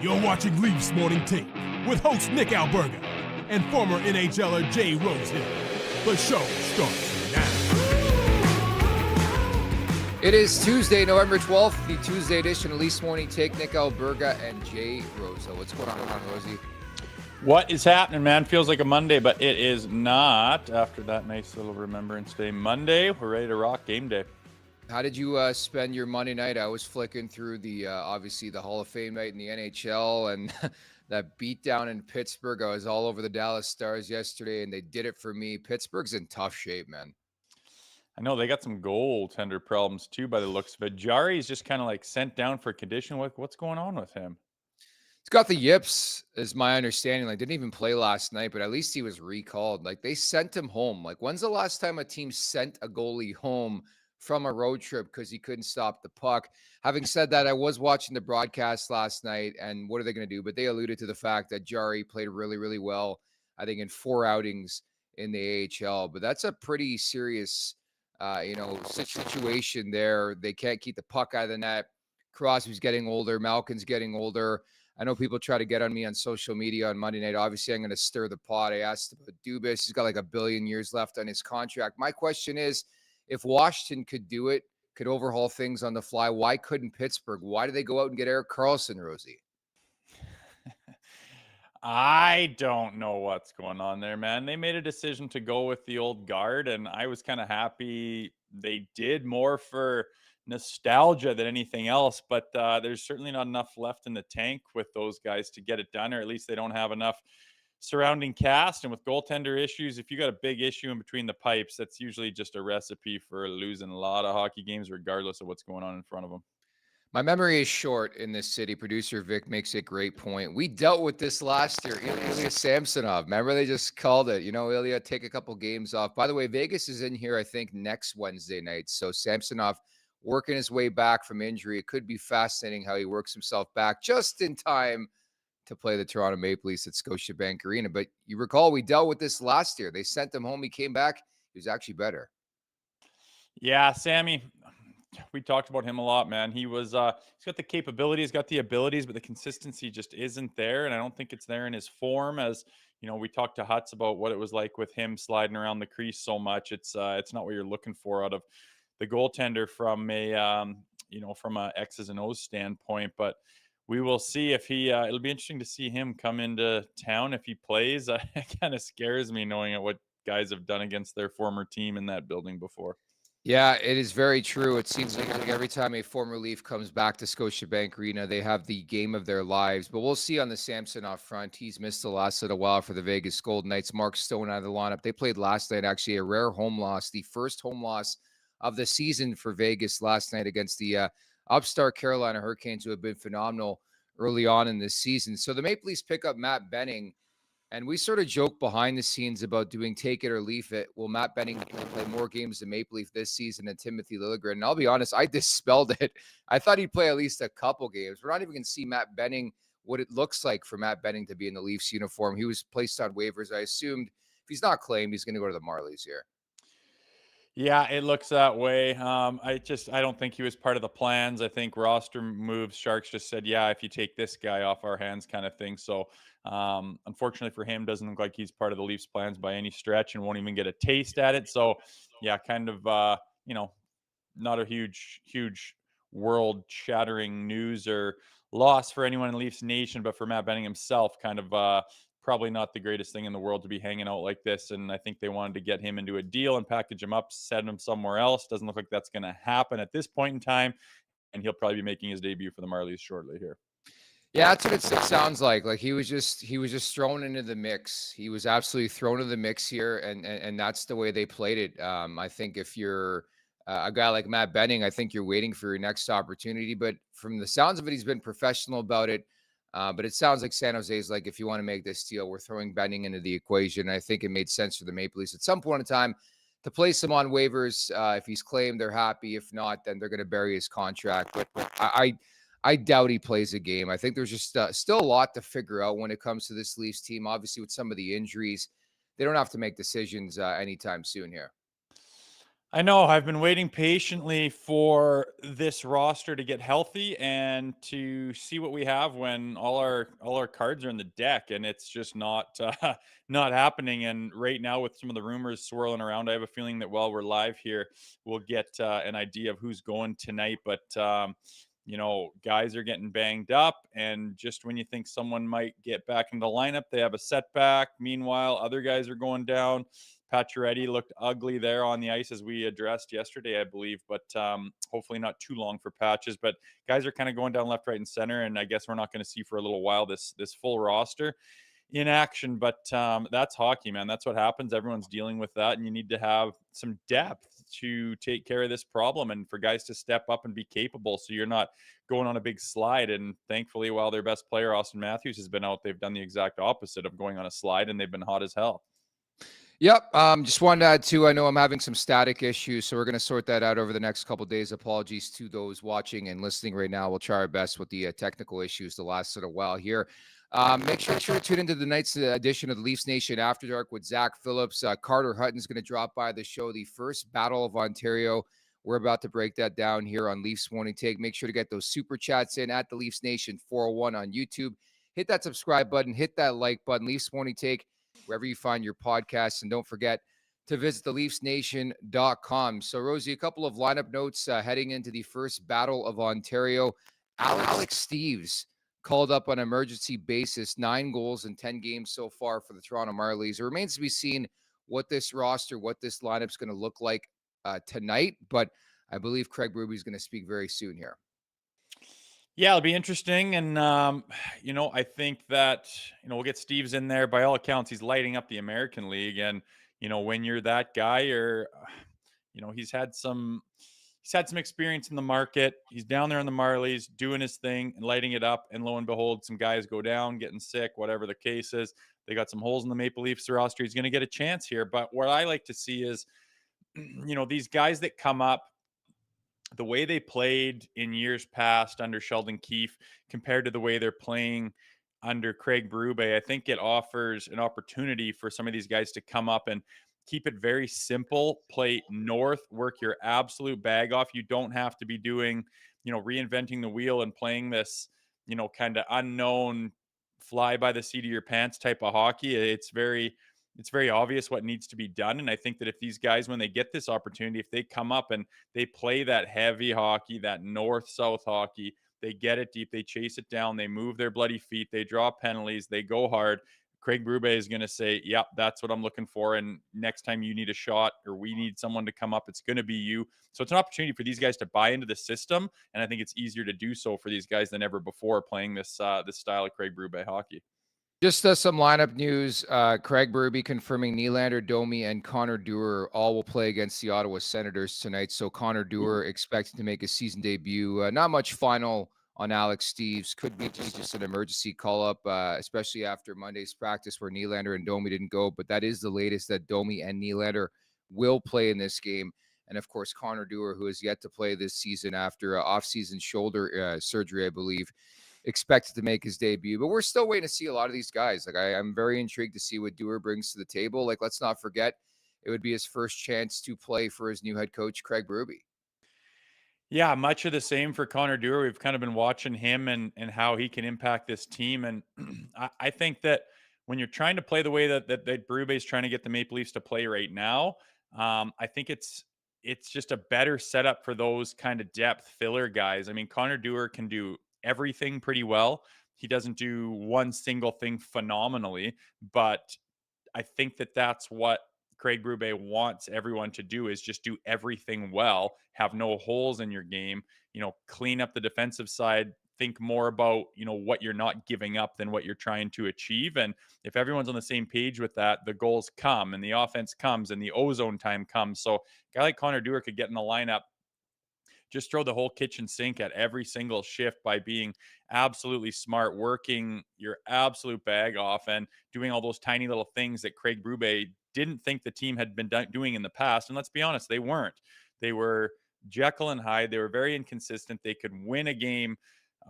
You're watching Leafs Morning Take with host Nick Alberga and former NHLer Jay Rosehill. The show starts now. It is Tuesday, November 12th, the Tuesday edition of Leafs Morning Take. Nick Alberga and Jay Rosehill. What's going on, Rosie? What is happening, man? Feels like a Monday, but it is not. After that nice little Remembrance Day Monday, we're ready to rock game day. How did you spend your Monday night? I was flicking through the obviously the Hall of Fame night in the NHL and that beatdown in Pittsburgh. I was all over the Dallas Stars yesterday, and they did it for me. Pittsburgh's in tough shape, man. I know they got some goaltender problems too, by the looks of it. Jari's just kind of like sent down for condition. What's going on with him? He's got the yips, is my understanding. Like, didn't even play last night, but at least he was recalled. Like, they sent him home. Like, when's the last time a team sent a goalie home from a road trip because he couldn't stop the puck? Having said that, I was watching the broadcast last night, and what are they going to do? But they alluded to the fact that Jari played really, really well, I think, in 4 outings in the AHL. But that's a pretty serious, situation there. They can't keep the puck out of the net. Crosby's getting older. Malkin's getting older. I know people try to get on me on social media on Monday night. Obviously, I'm going to stir the pot. I asked about Dubas. He's got like 1 billion years left on his contract. My question is, if Washington could do it, could overhaul things on the fly, why couldn't Pittsburgh? Why did they go out and get Erik Karlsson, Rosie? I don't know what's going on there, man. They made a decision to go with the old guard, and I was kind of happy they did, more for nostalgia than anything else. But there's certainly not enough left in the tank with those guys to get it done, or at least they don't have enough surrounding cast. And with goaltender issues, if you got a big issue in between the pipes, that's usually just a recipe for losing a lot of hockey games, regardless of what's going on in front of them. My memory is short in this city. Producer Vic makes a great point. We dealt with this last year. Ilya Samsonov. Remember, they just called it. Ilya, take a couple games off. By the way, Vegas is in here, I think, next Wednesday night. So Samsonov working his way back from injury. It could be fascinating how he works himself back just in time to play the Toronto Maple Leafs at Scotiabank Arena. But you recall, we dealt with this last year. They sent him home. He came back. He was actually better. Yeah, Sammy, we talked about him a lot, man. He's got the capabilities, he's got the abilities, but the consistency just isn't there. And I don't think it's there in his form. As we talked to Hutz about what it was like with him sliding around the crease so much. It's not what you're looking for out of the goaltender from a X's and O's standpoint. But we will see if it'll be interesting to see him come into town if he plays. It kind of scares me knowing what guys have done against their former team in that building before. Yeah, it is very true. It seems like every time a former Leaf comes back to Scotiabank Arena, they have the game of their lives. But we'll see on the Samsonov front. He's missed the last little while for the Vegas Golden Knights. Mark Stone out of the lineup. They played last night, actually, a rare home loss, the first home loss of the season for Vegas last night against the upstart Carolina Hurricanes, who have been phenomenal early on in this season. So the Maple Leafs pick up Matt Benning. And we sort of joke behind the scenes about doing take it or leave it. Will Matt Benning play more games than Maple Leaf this season than Timothy Liljegren? And I'll be honest, I dispelled it. I thought he'd play at least a couple games. We're not even going to see Matt Benning, what it looks like for Matt Benning to be in the Leafs uniform. He was placed on waivers. I assumed if he's not claimed, he's going to go to the Marlies here. Yeah, it looks that way. I don't think he was part of the plans. I think roster moves, Sharks just said, yeah, if you take this guy off our hands kind of thing. So unfortunately for him, doesn't look like he's part of the Leafs plans by any stretch and won't even get a taste at it. So yeah, kind of, not a huge world shattering news or loss for anyone in Leafs Nation, but for Matt Benning himself, kind of, probably not the greatest thing in the world to be hanging out like this. And I think they wanted to get him into a deal and package him up, send him somewhere else. Doesn't look like that's going to happen at this point in time. And he'll probably be making his debut for the Marlies shortly here. Yeah, that's what it sounds like. Like he was just thrown into the mix. He was absolutely thrown into the mix here. And that's the way they played it. I think if you're a guy like Matt Benning, I think you're waiting for your next opportunity. But from the sounds of it, he's been professional about it. But it sounds like San Jose's like, if you want to make this deal, we're throwing Benning into the equation. I think it made sense for the Maple Leafs at some point in time to place him on waivers. If he's claimed, they're happy. If not, then they're going to bury his contract. But I doubt he plays a game. I think there's just still a lot to figure out when it comes to this Leafs team. Obviously, with some of the injuries, they don't have to make decisions anytime soon here. I know I've been waiting patiently for this roster to get healthy and to see what we have when all our cards are in the deck, and it's just not not happening. And right now, with some of the rumors swirling around, I have a feeling that while we're live here, we'll get an idea of who's going tonight. But guys are getting banged up, and just when you think someone might get back into the lineup, they have a setback. Meanwhile, other guys are going down. Pacioretty looked ugly there on the ice, as we addressed yesterday, I believe, but hopefully not too long for Patches. But guys are kind of going down left, right, and center, and I guess we're not going to see for a little while this full roster in action. But that's hockey, man. That's what happens. Everyone's dealing with that, and you need to have some depth to take care of this problem and for guys to step up and be capable, so you're not going on a big slide. And thankfully, while their best player, Austin Matthews, has been out, they've done the exact opposite of going on a slide, and they've been hot as hell. Yep. Just wanted to add too, I know I'm having some static issues, so we're going to sort that out over the next couple of days. Apologies to those watching and listening right now. We'll try our best with the technical issues the last little while here. Make sure to tune into the night's edition of the Leafs Nation After Dark with Zach Phillips. Carter Hutton's going to drop by the show, the first Battle of Ontario. We're about to break that down here on Leafs Morning Take. Make sure to get those super chats in at the Leafs Nation 401 on YouTube. Hit that subscribe button, hit that like button. Leafs Morning Take, wherever you find your podcasts. And don't forget to visit theleafsnation.com. So, Rosie, a couple of lineup notes heading into the first Battle of Ontario. Alex Steeves called up on an emergency basis, 9 goals in 10 games so far for the Toronto Marlies. It remains to be seen what this roster, what this lineup is going to look like tonight. But I believe Craig Berube is going to speak very soon here. Yeah, it'll be interesting. And, I think that, we'll get Steves in there. By all accounts, he's lighting up the American League. And, when you're that guy, he's had some experience in the market. He's down there in the Marlies doing his thing and lighting it up. And lo and behold, some guys go down, getting sick, whatever the case is. They got some holes in the Maple Leafs roster. He's going to get a chance here. But what I like to see is, these guys that come up, the way they played in years past under Sheldon Keefe compared to the way they're playing under Craig Berube, I think it offers an opportunity for some of these guys to come up and keep it very simple, play north, work your absolute bag off. You don't have to be doing, reinventing the wheel and playing this, kind of unknown fly by the seat of your pants type of hockey. It's very obvious what needs to be done. And I think that if these guys, when they get this opportunity, if they come up and they play that heavy hockey, that north-south hockey, they get it deep, they chase it down, they move their bloody feet, they draw penalties, they go hard. Craig Berube is going to say, yep, that's what I'm looking for. And next time you need a shot or we need someone to come up, it's going to be you. So it's an opportunity for these guys to buy into the system. And I think it's easier to do so for these guys than ever before playing this style of Craig Berube hockey. Just some lineup news. Craig Berube confirming Nylander, Domi, and Connor Dewar all will play against the Ottawa Senators tonight. So Connor Dewar expected to make his season debut. Not much final on Alex Steeves. Could be just an emergency call-up, especially after Monday's practice where Nylander and Domi didn't go. But that is the latest, that Domi and Nylander will play in this game. And, of course, Connor Dewar, who has yet to play this season after off-season shoulder surgery, I believe, expected to make his debut. But we're still waiting to see a lot of these guys. Like, I'm very intrigued to see what Dewar brings to the table. Like, let's not forget, it would be his first chance to play for his new head coach, Craig Berube. Yeah, much of the same for Connor Dewar. We've kind of been watching him and how he can impact this team. And I think that when you're trying to play the way that Berube is trying to get the Maple Leafs to play right now, I think it's just a better setup for those kind of depth filler guys. I mean, Connor Dewar can do everything pretty well. He doesn't do one single thing phenomenally, but I think that that's what Craig Berube wants everyone to do, is just do everything well, have no holes in your game, clean up the defensive side, think more about, what you're not giving up than what you're trying to achieve. And if everyone's on the same page with that, the goals come and the offense comes and the ozone time comes. So a guy like Connor Dewar could get in the lineup, just throw the whole kitchen sink at every single shift by being absolutely smart, working your absolute bag off and doing all those tiny little things that Craig Berube didn't think the team had been doing in the past. And let's be honest, they weren't. They were Jekyll and Hyde. They were very inconsistent. They could win a game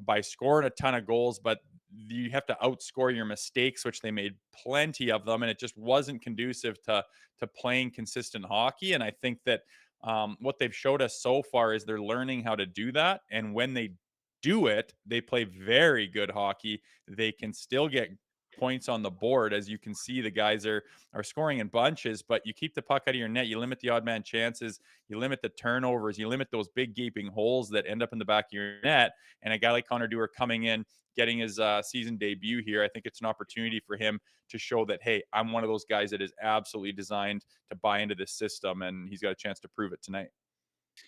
by scoring a ton of goals, but you have to outscore your mistakes, which they made plenty of them. And it just wasn't conducive to playing consistent hockey. And I think that What they've showed us so far is they're learning how to do that. And when they do it, they play very good hockey. They can still get points on the board. As you can see, the guys are scoring in bunches, but you keep the puck out of your net, you limit the odd man chances, you limit the turnovers, you limit those big gaping holes that end up in the back of your net. And a guy like Connor Dewar coming in, getting his season debut here, I think it's an opportunity for him to show that, hey, I'm one of those guys that is absolutely designed to buy into this system, and he's got a chance to prove it tonight.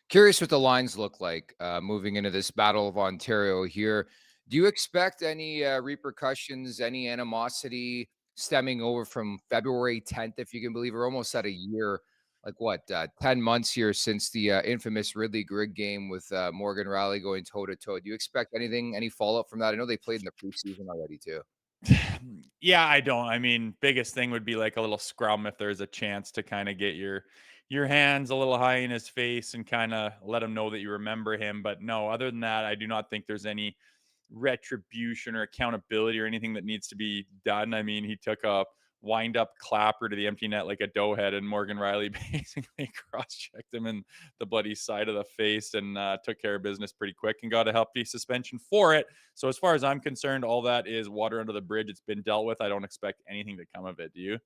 Curious what the lines look like moving into this Battle of Ontario here. Do you expect any repercussions, any animosity stemming over from February 10th, if you can believe it? We're almost at a year, like what, 10 months here since the infamous Ridley Grigg game with Morgan Riley going toe to toe. Do you expect anything, any fallout from that? I know they played in the preseason already, too. Yeah, I don't. I mean, biggest thing would be like a little scrum if there's a chance to kind of get your hands a little high in his face and kind of let him know that you remember him. But no, other than that, I do not think there's any retribution or accountability or anything that needs to be done. I mean, he took a wind up clapper to the empty net like a doughhead, and Morgan Riley basically cross checked him in the bloody side of the face and took care of business pretty quick and got a healthy suspension for it. So, as far as I'm concerned, all that is water under the bridge. It's been dealt with. I don't expect anything to come of it. Do you?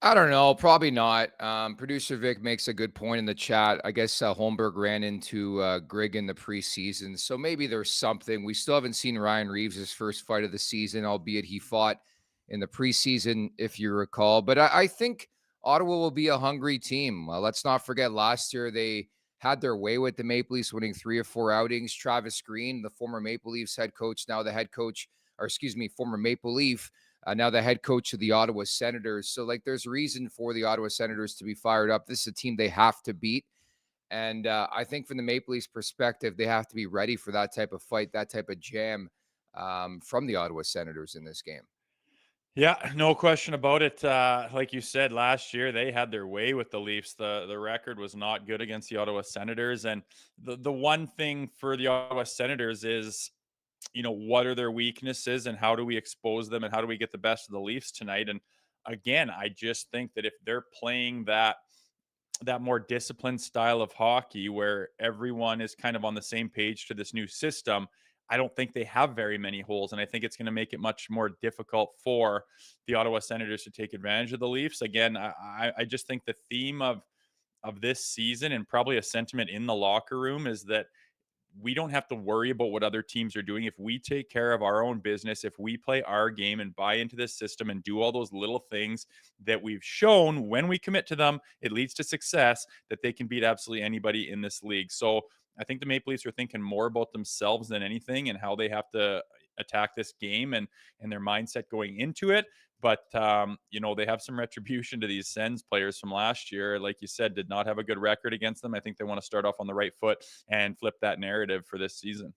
I don't know. Probably not. Producer Vic makes a good point in the chat. I guess Holmberg ran into Grigg in the preseason, so maybe there's something. We still haven't seen Ryan Reeves' first fight of the season, albeit he fought in the preseason, if you recall. But I think Ottawa will be a hungry team. Let's not forget last year they had their way with the Maple Leafs, winning 3 or 4 outings. Travis Green, the former Maple Leafs head coach, now the head coach, or excuse me, former Maple Leaf, now the head coach of the Ottawa Senators. So, like, there's reason for the Ottawa Senators to be fired up. This is a team they have to beat. And I think from the Maple Leafs perspective, they have to be ready for that type of fight, that type of jam from the Ottawa Senators in this game. Yeah, no question about it. Like you said, last year they had their way with the Leafs. The record was not good against the Ottawa Senators, and the one thing for the Ottawa Senators is, what are their weaknesses and how do we expose them and how do we get the best of the Leafs tonight? And again, I just think that if they're playing that more disciplined style of hockey where everyone is kind of on the same page to this new system, I don't think they have very many holes. And I think it's going to make it much more difficult for the Ottawa Senators to take advantage of the Leafs. Again, I just think the theme of this season and probably a sentiment in the locker room is that we don't have to worry about what other teams are doing. If we take care of our own business, if we play our game and buy into this system and do all those little things that we've shown when we commit to them, it leads to success, that they can beat absolutely anybody in this league. So I think the Maple Leafs are thinking more about themselves than anything and how they have to attack this game and their mindset going into it. But, they have some retribution to these Sens players from last year. Like you said, did not have a good record against them. I think they want to start off on the right foot and flip that narrative for this season.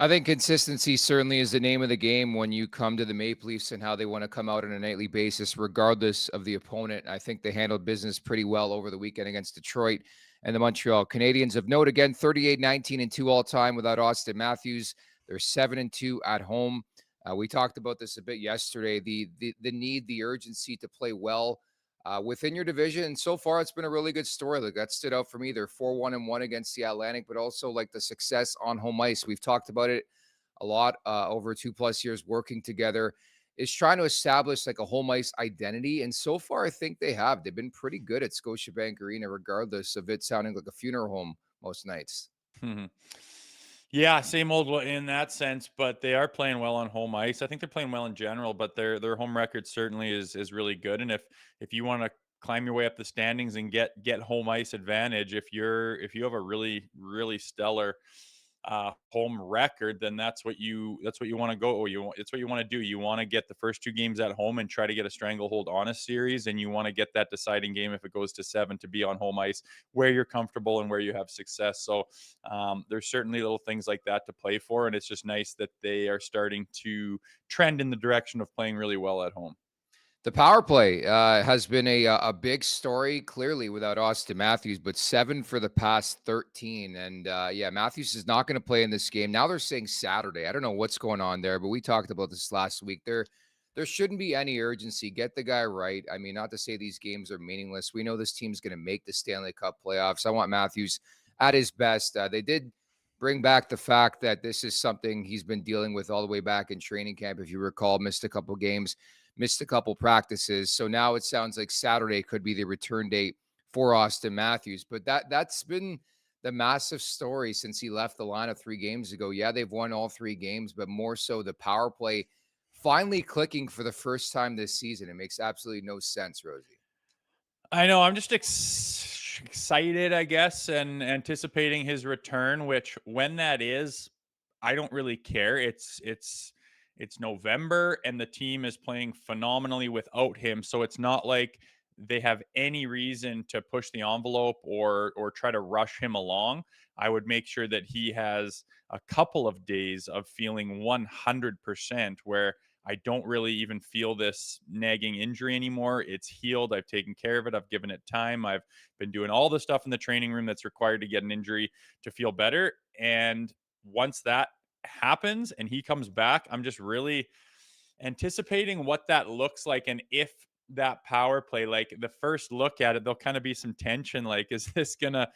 I think consistency certainly is the name of the game when you come to the Maple Leafs and how they want to come out on a nightly basis, regardless of the opponent. I think they handled business pretty well over the weekend against Detroit and the Montreal Canadiens. Of note, again, 38-19-2 all time without Austin Matthews. They're 7-2 at home. We talked about this a bit yesterday, the need, the urgency to play well within your division. And so far, it's been a really good story. Like, that stood out for me. They're 4-1-1 against the Atlantic, but also like the success on home ice. We've talked about it a lot over 2+ years working together, is trying to establish like a home ice identity. And so far, I think they have. They've been pretty good at Scotiabank Arena, regardless of it sounding like a funeral home most nights. Yeah, same old in that sense, but they are playing well on home ice. I think they're playing well in general, but their home record certainly is really good. And if you want to climb your way up the standings and get home ice advantage, if you have a really stellar home record, then that's what you want to go. It's what you want to do. You want to get the first 2 games at home and try to get a stranglehold on a series, and you want to get that deciding game if it goes to 7 to be on home ice where you're comfortable and where you have success. So there's certainly little things like that to play for, and it's just nice that they are starting to trend in the direction of playing really well at home. The power play has been a big story, clearly without Austin Matthews, but 7 for the past 13. And Matthews is not going to play in this game. Now they're saying Saturday. I don't know what's going on there, but we talked about this last week. They're there shouldn't be any urgency. Get the guy right. I mean, not to say these games are meaningless. We know this team's going to make the Stanley Cup playoffs. I want Matthews at his best. They did bring back the fact that this is something he's been dealing with all the way back in training camp. If you recall, missed a couple games, missed a couple practices. So now it sounds like Saturday could be the return date for Austin Matthews. But that's been the massive story since he left the lineup 3 games ago. Yeah, they've won all 3 games, but more so the power play finally clicking for the first time this season. It makes absolutely no sense, Rosie. I know. I'm just excited, I guess, and anticipating his return. Which, when that is, I don't really care. It's November, and the team is playing phenomenally without him. So it's not like they have any reason to push the envelope or try to rush him along. I would make sure that he has a couple of days of feeling 100% where I don't really even feel this nagging injury anymore. It's healed. I've taken care of it. I've given it time. I've been doing all the stuff in the training room that's required to get an injury to feel better. And once that happens and he comes back, I'm just really anticipating what that looks like. And if that power play, like the first look at it, there'll kind of be some tension. Like, is this gonna,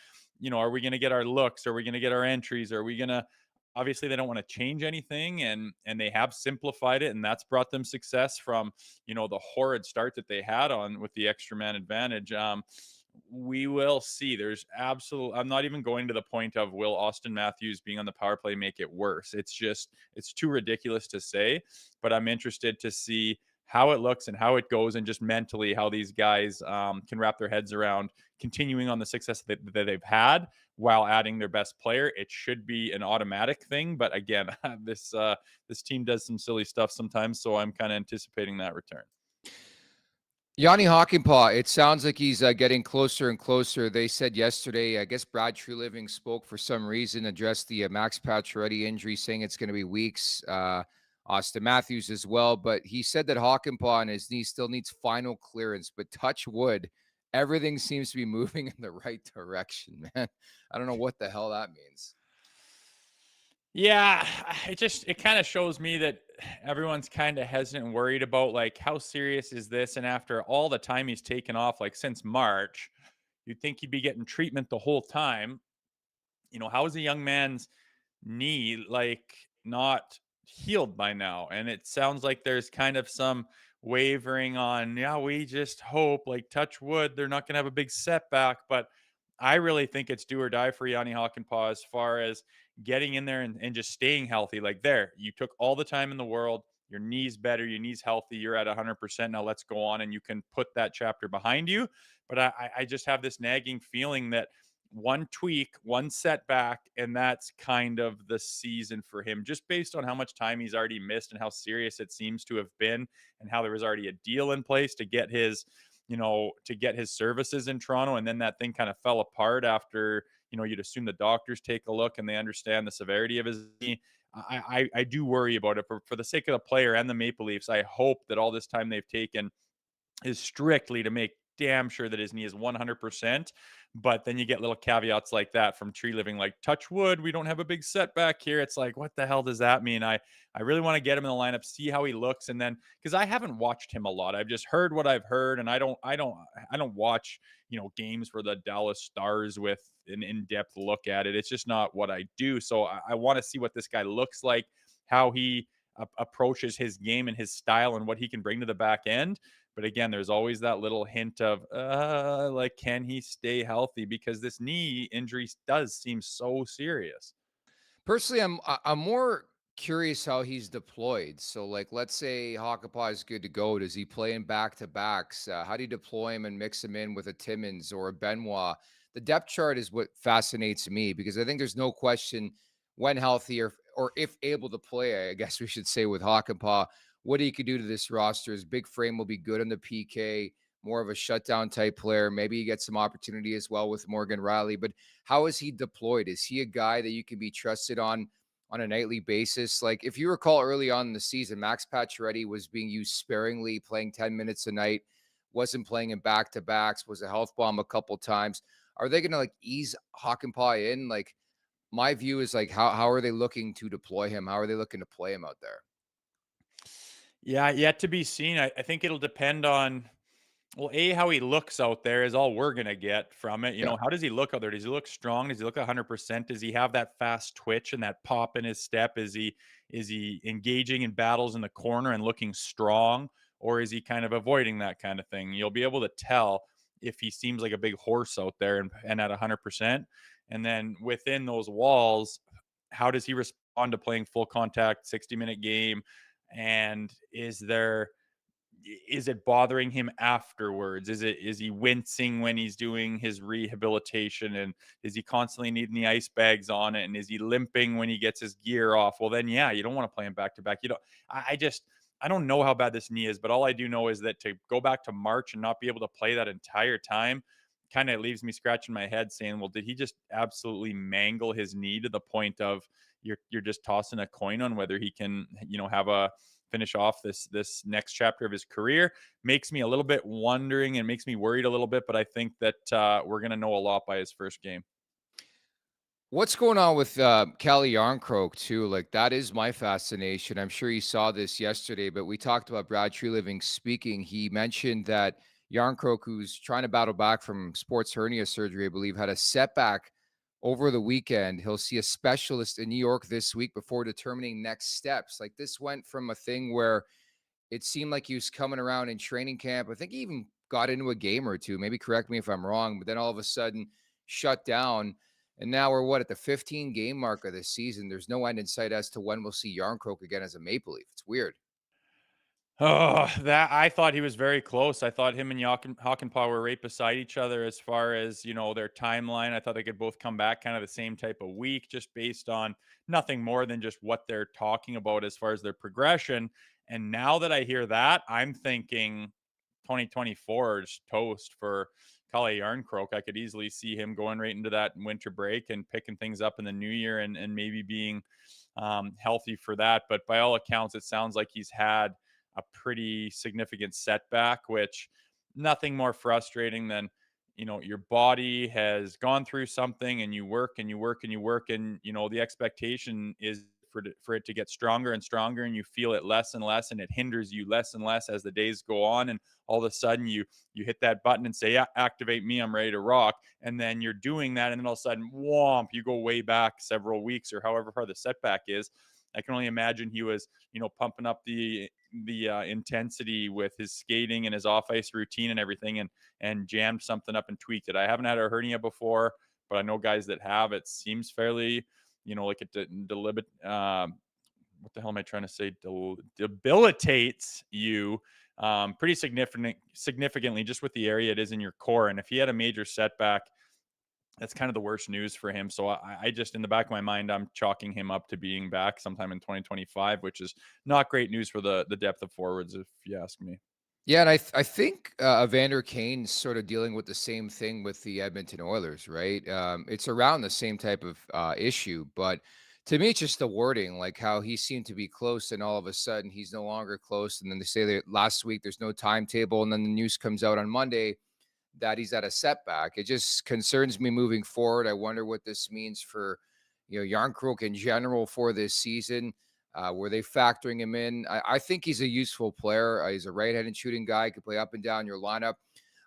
are we gonna get our looks? Are we gonna get our entries? Are we gonna, obviously they don't want to change anything, and they have simplified it, and that's brought them success from the horrid start that they had on with the extra man advantage. We will see. There's absolute, I'm not even going to the point of will Austin Matthews being on the power play make it worse. It's too ridiculous to say, but I'm interested to see how it looks and how it goes, and just mentally how these guys can wrap their heads around continuing on the success that they've had while adding their best player. It should be an automatic thing, but again, this team does some silly stuff sometimes, so I'm kind of anticipating that return. Yanni Hockenpah, it sounds like he's getting closer and closer. They said yesterday, I guess Brad Treliving spoke for some reason, addressed the Max Pacioretty injury, saying it's going to be weeks. Austin Matthews as well, but he said that Hockenpah and his knee still needs final clearance, but touch wood, everything seems to be moving in the right direction, man. I don't know what the hell that means. Yeah, it kind of shows me that everyone's kind of hesitant and worried about, like, how serious is this? And after all the time he's taken off, like since March, you'd think he'd be getting treatment the whole time. How is a young man's knee like not healed by now? And it sounds like there's kind of some wavering on, yeah, we just hope, like, touch wood, they're not going to have a big setback. But I really think it's do or die for Yanni Hockenpah as far as getting in there and just staying healthy. Like, there, you took all the time in the world. Your knee's better. Your knee's healthy. You're at 100%. Now let's go on, and you can put that chapter behind you. But I just have this nagging feeling that one tweak, one setback, and that's kind of the season for him, just based on how much time he's already missed and how serious it seems to have been, and how there was already a deal in place to get his services in Toronto. And then that thing kind of fell apart after, you'd assume the doctors take a look and they understand the severity of his knee. I do worry about it for the sake of the player and the Maple Leafs. I hope that all this time they've taken is strictly to make damn sure that his knee is 100%. But then you get little caveats like that from Treliving, like, touch wood, we don't have a big setback here. It's like, what the hell does that mean? I really want to get him in the lineup, see how he looks, and then, because I haven't watched him a lot, I've just heard what I've heard, and I don't watch games for the Dallas Stars with an in-depth look at it. It's just not what I do. So I want to see what this guy looks like, how he approaches his game and his style, and what he can bring to the back end. But again, there's always that little hint of like, can he stay healthy? Because this knee injury does seem so serious. Personally, I'm more curious how he's deployed. So, like, let's say Hakanpää is good to go. Does he play in back-to-backs? How do you deploy him and mix him in with a Timmins or a Benoit? The depth chart is what fascinates me, because I think there's no question when healthy, or if able to play, I guess we should say, with Hakanpää, what he could do to this roster. His big frame will be good on the PK, more of a shutdown type player. Maybe he gets some opportunity as well with Morgan Riley. But how is he deployed? Is he a guy that you can be trusted on a nightly basis? Like, if you recall early on in the season, Max Pacioretty was being used sparingly, playing 10 minutes a night, wasn't playing in back-to-backs, was a health bomb a couple times. Are they going to, like, ease Hakanpää in? Like, my view is, like, how are they looking to deploy him? How are they looking to play him out there? Yeah, yet to be seen. I think it'll depend on, well, A, how he looks out there is all we're gonna get from it. You Yeah. know, how does he look out there? Does he look strong? Does he look 100%? Does he have that fast twitch and that pop in his step? Is he engaging in battles in the corner and looking strong, or is he kind of avoiding that kind of thing? You'll be able to tell if he seems like a big horse out there and at 100%. And then within those walls, how does he respond to playing full contact 60-minute game? And is it bothering him afterwards? Is he wincing when he's doing his rehabilitation, and is he constantly needing the ice bags on it, and is he limping when he gets his gear off? Well, then yeah, you don't want to play him back to back. You don't. I don't know how bad this knee is, but all I do know is that to go back to March and not be able to play that entire time kind of leaves me scratching my head saying, well, did he just absolutely mangle his knee to the point of you're just tossing a coin on whether he can, have a finish off this next chapter of his career? Makes me a little bit wondering and makes me worried a little bit, but I think that we're going to know a lot by his first game. What's going on with Calle Yarncroke too? Like that is my fascination. I'm sure you saw this yesterday, but we talked about Brad Treliving speaking. He mentioned that Yarncroke, who's trying to battle back from sports hernia surgery, I believe, had a setback over the weekend. He'll see a specialist in New York this week before determining next steps. Like this went from a thing where it seemed like he was coming around in training camp. I think he even got into a game or two. Maybe correct me if I'm wrong, but then all of a sudden shut down. And now we're what, at the 15 game mark of this season. There's no end in sight as to when we'll see Yarncroke again as a Maple Leaf. It's weird. Oh, that I thought he was very close. I thought him and Hockenpah were right beside each other as far as, their timeline. I thought they could both come back kind of the same type of week, just based on nothing more than just what they're talking about as far as their progression. And now that I hear that, I'm thinking 2024 is toast for Kalle Yarncroke. I could easily see him going right into that winter break and picking things up in the new year, and maybe being healthy for that. But by all accounts, it sounds like he's had a pretty significant setback, which nothing more frustrating than, your body has gone through something and you work and you work and you work, and the expectation is for it to get stronger and stronger, and you feel it less and less, and it hinders you less and less as the days go on, and all of a sudden you hit that button and say, yeah, activate me, I'm ready to rock. And then you're doing that, and then all of a sudden, whomp, you go way back several weeks or however far the setback is. I can only imagine he was, pumping up the intensity with his skating and his off ice routine and everything, and jammed something up and tweaked it. I haven't had a hernia before, but I know guys that have. It seems fairly, like it what the hell am I trying to say? Debilitates you pretty significantly just with the area it is in your core. And if he had a major setback, that's kind of the worst news for him. So I just, in the back of my mind, I'm chalking him up to being back sometime in 2025, which is not great news for the depth of forwards, if you ask me. Yeah, and I think Evander Kane's sort of dealing with the same thing with the Edmonton Oilers, right? It's around the same type of issue, but to me, it's just the wording, like how he seemed to be close, and all of a sudden he's no longer close. And then they say that last week there's no timetable, and then the news comes out on Monday that he's at a setback. It just concerns me moving forward. I wonder what this means for, Yarncroke in general for this season. Were they factoring him in? I think he's a useful player. He's a right-handed shooting guy, could play up and down your lineup.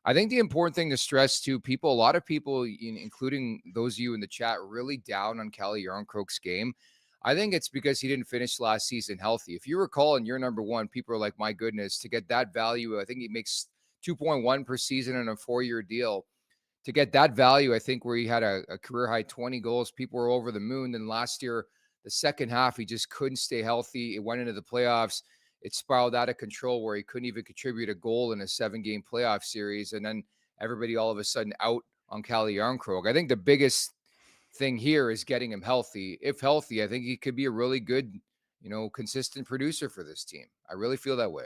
I think the important thing to stress to people, a lot of people, including those of you in the chat, really down on Calle Yarncroke's game. I think it's because he didn't finish last season healthy. If you recall, in year number one, people are like, my goodness, to get that value, I think he makes 2.1 per season in a 4-year deal. To get that value, I think where he had a career high 20 goals, people were over the moon. Then last year, the second half, he just couldn't stay healthy. It went into the playoffs. It spiraled out of control where he couldn't even contribute a goal in a 7-game playoff series. And then everybody all of a sudden out on Calle Yarncroke. I think the biggest thing here is getting him healthy. If healthy, I think he could be a really good, consistent producer for this team. I really feel that way.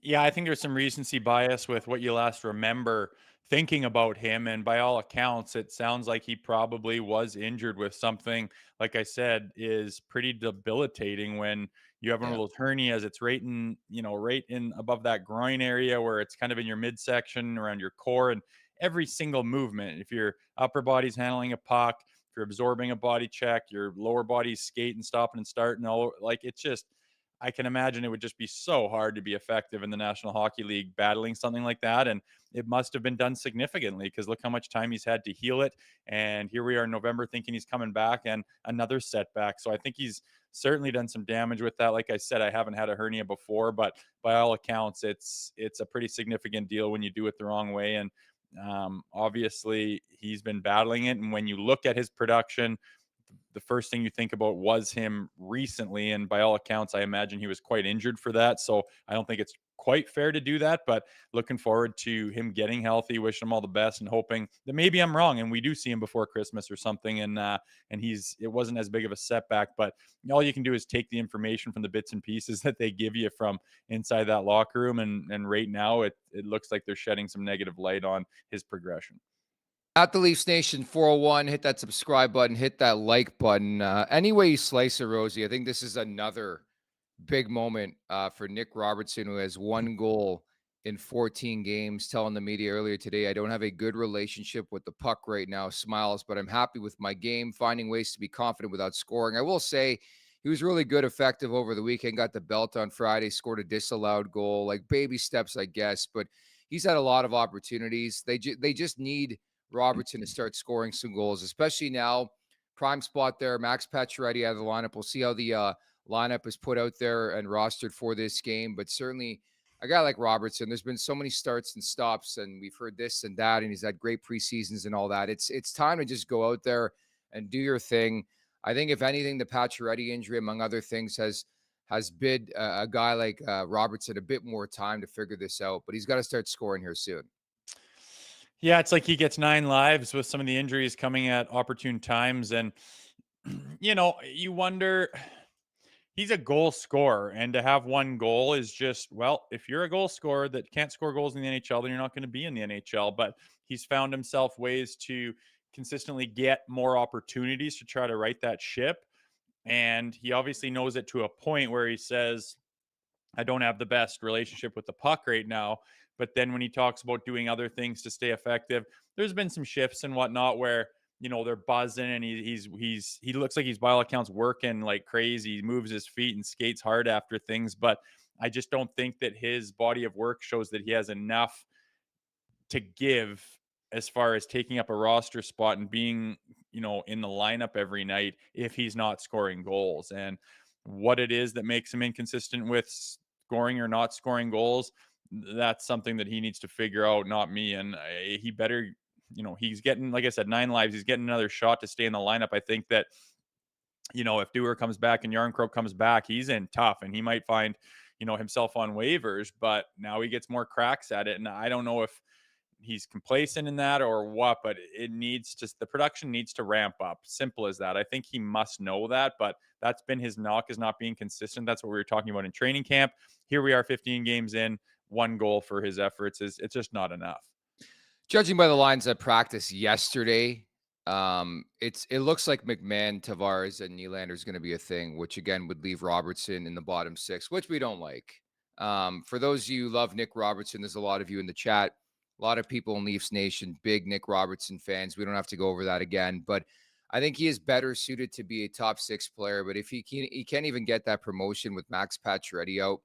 Yeah, I think there's some recency bias with what you last remember thinking about him. And by all accounts, it sounds like he probably was injured with something, like I said, is pretty debilitating when you have one of Yeah. those hernias. It's right in above that groin area where it's kind of in your midsection around your core. And every single movement, if your upper body's handling a puck, if you're absorbing a body check, your lower body's skating, stopping and starting, all like it's just I can imagine it would just be so hard to be effective in the National Hockey League battling something like that. And it must have been done significantly, because look how much time he's had to heal it. And here we are in November thinking he's coming back, and another setback. So I think he's certainly done some damage with that. Like I said, I haven't had a hernia before, but by all accounts, it's a pretty significant deal when you do it the wrong way. And obviously, he's been battling it. And when you look at his production, the first thing you think about was him recently. And by all accounts, I imagine he was quite injured for that. So I don't think it's quite fair to do that, but looking forward to him getting healthy, wishing him all the best, and hoping that maybe I'm wrong and we do see him before Christmas or something. And it wasn't as big of a setback, but all you can do is take the information from the bits and pieces that they give you from inside that locker room. And right now it looks like they're shedding some negative light on his progression. At the Leafs Nation 401, hit that subscribe button, hit that like button. Any way you slice it, Rosie, I think this is another big moment for Nick Robertson, who has 1 goal in 14 games, telling the media earlier today, I don't have a good relationship with the puck right now, smiles, but I'm happy with my game, finding ways to be confident without scoring. I will say he was really good, effective over the weekend, got the belt on Friday, scored a disallowed goal, like baby steps, I guess, but he's had a lot of opportunities. They just need Robertson to start scoring some goals, especially now. Prime spot there. Max Pacioretty out of the lineup. We'll see how the lineup is put out there and rostered for this game. But certainly a guy like Robertson, there's been so many starts and stops, and we've heard this and that, and he's had great preseasons and all that. It's time to just go out there and do your thing. I think if anything, the Pacioretty injury, among other things, has bid a guy like Robertson a bit more time to figure this out. But he's got to start scoring here soon. Yeah, it's like he gets 9 lives with some of the injuries coming at opportune times. And, you wonder, he's a goal scorer. And to have 1 goal is just, well, if you're a goal scorer that can't score goals in the NHL, then you're not going to be in the NHL. But he's found himself ways to consistently get more opportunities to try to right that ship. And he obviously knows it to a point where he says, I don't have the best relationship with the puck right now. But then when he talks about doing other things to stay effective, there's been some shifts and whatnot where, they're buzzing, and he looks like he's by all accounts working like crazy. He moves his feet and skates hard after things. But I just don't think that his body of work shows that he has enough to give as far as taking up a roster spot and being, in the lineup every night if he's not scoring goals. And what it is that makes him inconsistent with scoring or not scoring goals, that's something that he needs to figure out, not me. And he better, he's getting, like I said, 9 lives. He's getting another shot to stay in the lineup. I think that, if Dewar comes back and Yarncroke comes back, he's in tough, and he might find, himself on waivers, but now he gets more cracks at it. And I don't know if he's complacent in that or what, but the production needs to ramp up. Simple as that. I think he must know that, but that's been his knock, is not being consistent. That's what we were talking about in training camp. Here we are 15 games in, 1 goal for his efforts. It's just not enough. Judging by the lines at practice yesterday, it looks like McMahon, Tavares, and Nylander is going to be a thing, which again would leave Robertson in the bottom 6, which we don't like. For those of you who love Nick Robertson, there's a lot of you in the chat, a lot of people in Leafs Nation, big Nick Robertson fans. We don't have to go over that again, but I think he is better suited to be a top 6 player. But if he can't even get that promotion with Max Pacioretty out,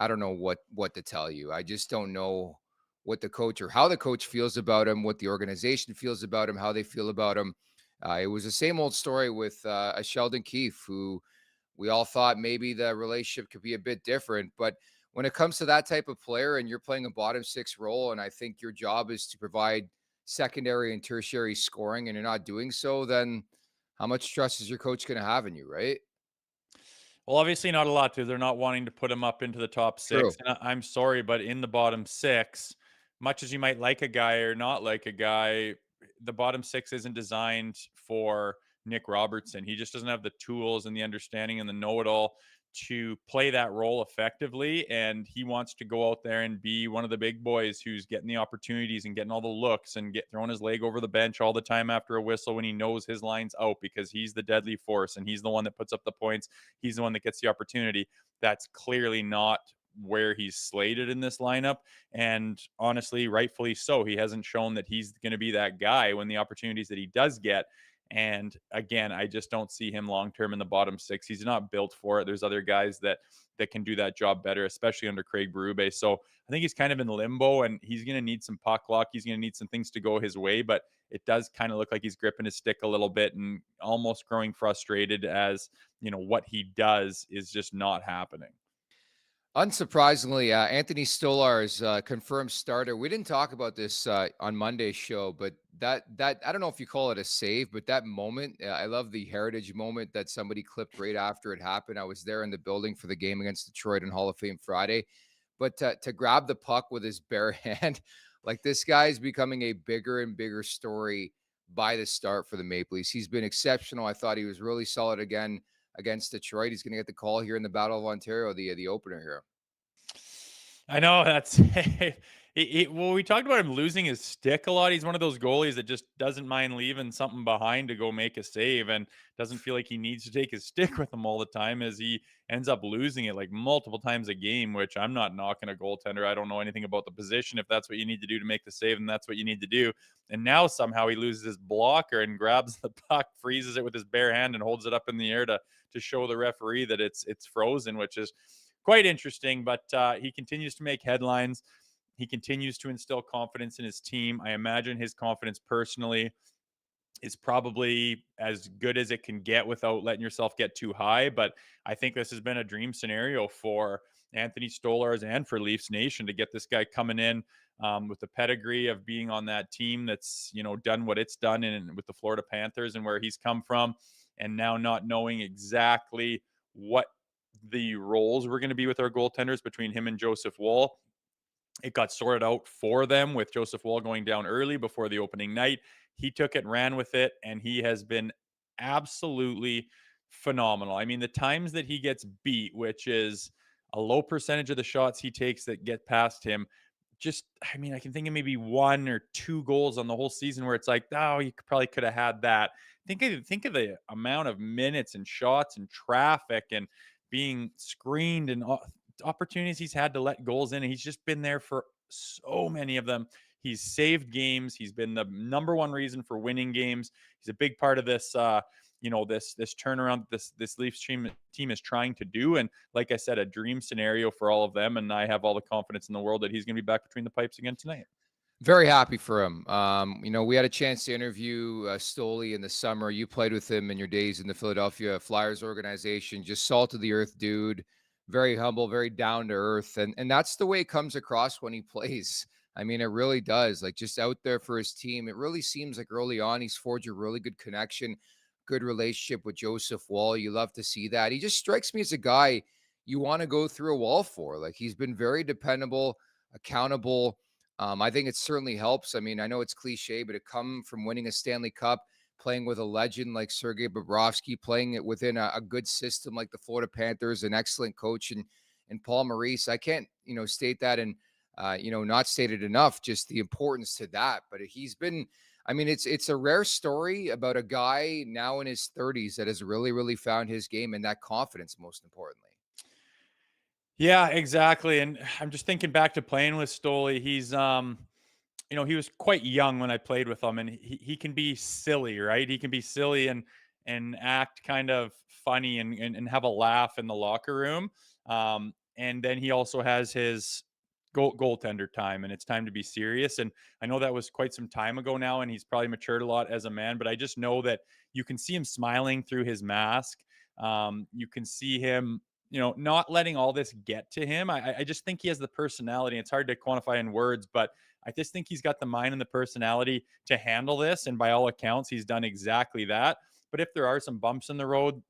I don't know what to tell you. I just don't know what the coach or how the coach feels about him, what the organization feels about him, how they feel about him. It was the same old story with a Sheldon Keefe, who we all thought maybe the relationship could be a bit different. But when it comes to that type of player and you're playing a bottom 6 role, and I think your job is to provide secondary and tertiary scoring, and you're not doing so, then how much trust is your coach going to have in you, right? Well, obviously not a lot to. They're not wanting to put him up into the top 6. True. And I'm sorry, but in the bottom 6, much as you might like a guy or not like a guy, the bottom 6 isn't designed for Nick Robertson. He just doesn't have the tools and the understanding and the know-it-all to play that role effectively. And he wants to go out there and be one of the big boys who's getting the opportunities and getting all the looks and throwing his leg over the bench all the time after a whistle when he knows his line's out, because he's the deadly force and he's the one that puts up the points. He's the one that gets the opportunity. That's clearly not where he's slated in this lineup. And honestly, rightfully so. He hasn't shown that he's going to be that guy when the opportunities that he does get. And again, I just don't see him long term in the bottom six. He's not built for it. There's other guys that can do that job better, especially under Craig Berube. So I think he's kind of in limbo, and he's going to need some puck luck. He's going to need some things to go his way, but it does kind of look like he's gripping his stick a little bit and almost growing frustrated as, what he does is just not happening. Unsurprisingly, Anthony Stolar is confirmed starter. We didn't talk about this on Monday's show, but that I don't know if you call it a save, but that moment, I love the heritage moment that somebody clipped right after it happened. I was there in the building for the game against Detroit on Hall of Fame Friday, but to grab the puck with his bare hand, like this guy is becoming a bigger and bigger story by the start for the Maple Leafs. He's been exceptional. I thought he was really solid again against Detroit. He's going to get the call here in the Battle of Ontario, the opener here. I know that's well, we talked about him losing his stick a lot. He's one of those goalies that just doesn't mind leaving something behind to go make a save and doesn't feel like he needs to take his stick with him all the time, as he ends up losing it like multiple times a game, which I'm not knocking a goaltender. I don't know anything about the position. If that's what you need to do to make the save, then that's what you need to do. And now somehow he loses his blocker and grabs the puck, freezes it with his bare hand and holds it up in the air to show the referee that it's frozen, which is quite interesting. But he continues to make headlines. He continues to instill confidence in his team. I imagine his confidence personally is probably as good as it can get without letting yourself get too high. But I think this has been a dream scenario for Anthony Stolarz and for Leafs Nation to get this guy coming in with the pedigree of being on that team that's, done what it's done with the Florida Panthers and where he's come from, and now not knowing exactly what the roles were going to be with our goaltenders between him and Joseph Woll. It got sorted out for them with Joseph Woll going down early before the opening night. He took it, ran with it, and he has been absolutely phenomenal. I mean, the times that he gets beat, which is a low percentage of the shots he takes that get past him, I can think of maybe 1 or 2 goals on the whole season where it's like, oh, you probably could have had that. Think of the amount of minutes and shots and traffic and being screened and opportunities he's had to let goals in, and he's just been there for so many of them. He's saved games. He's been the number one reason for winning games. He's a big part of this this turnaround this Leafs team is trying to do. And like I said, a dream scenario for all of them, and I have all the confidence in the world that he's going to be back between the pipes again tonight. Very happy for him. We had a chance to interview Stoley in the summer. You played with him in your days in the Philadelphia Flyers organization. Just salt of the earth dude, very humble, very down to earth, and that's the way it comes across when he plays. I mean, it really does. Like, just out there for his team. It really seems like early on he's forged a really good connection, good relationship with Joseph Woll. You love to see that. He just strikes me as a guy you want to go through a wall for. Like, he's been very dependable, accountable. I think it certainly helps. I mean, I know it's cliche, but it comes from winning a Stanley Cup, playing with a legend like Sergei Bobrovsky, playing it within a good system like the Florida Panthers, an excellent coach and Paul Maurice. I can't, state that and, not stated enough, just the importance to that. But he's been, it's a rare story about a guy now in his 30s that has really, really found his game and that confidence, most importantly. Yeah, exactly. And I'm just thinking back to playing with Stoley. He's he was quite young when I played with him, and he can be silly, right? He can be silly and act kind of funny and have a laugh in the locker room. And then he also has his goaltender time, and it's time to be serious. And I know that was quite some time ago now, and he's probably matured a lot as a man, but I just know that you can see him smiling through his mask. You can see him, not letting all this get to him. I just think he has the personality. It's hard to quantify in words, but I just think he's got the mind and the personality to handle this. And by all accounts, he's done exactly that. But if there are some bumps in the road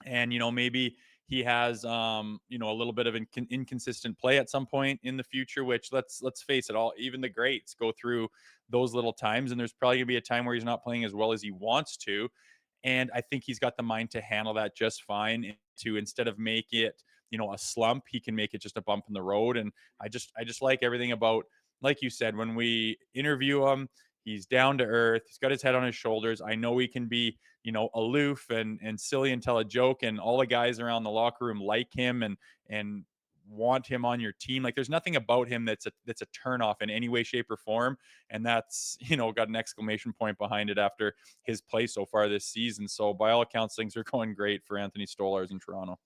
and, maybe he has, a little bit of inconsistent play at some point in the future, which let's face it, even the greats go through those little times. And there's probably gonna be a time where he's not playing as well as he wants to. And I think he's got the mind to handle that just fine. To instead of make it, a slump, he can make it just a bump in the road. And I just like everything about, like you said, when we interview him, he's down to earth. He's got his head on his shoulders. I know he can be, aloof and silly and tell a joke, and all the guys around the locker room like him and want him on your team. Like there's nothing about him that's a turnoff in any way, shape, or form. And that's, got an exclamation point behind it after his play so far this season. So by all accounts, things are going great for Anthony Stolarz in Toronto.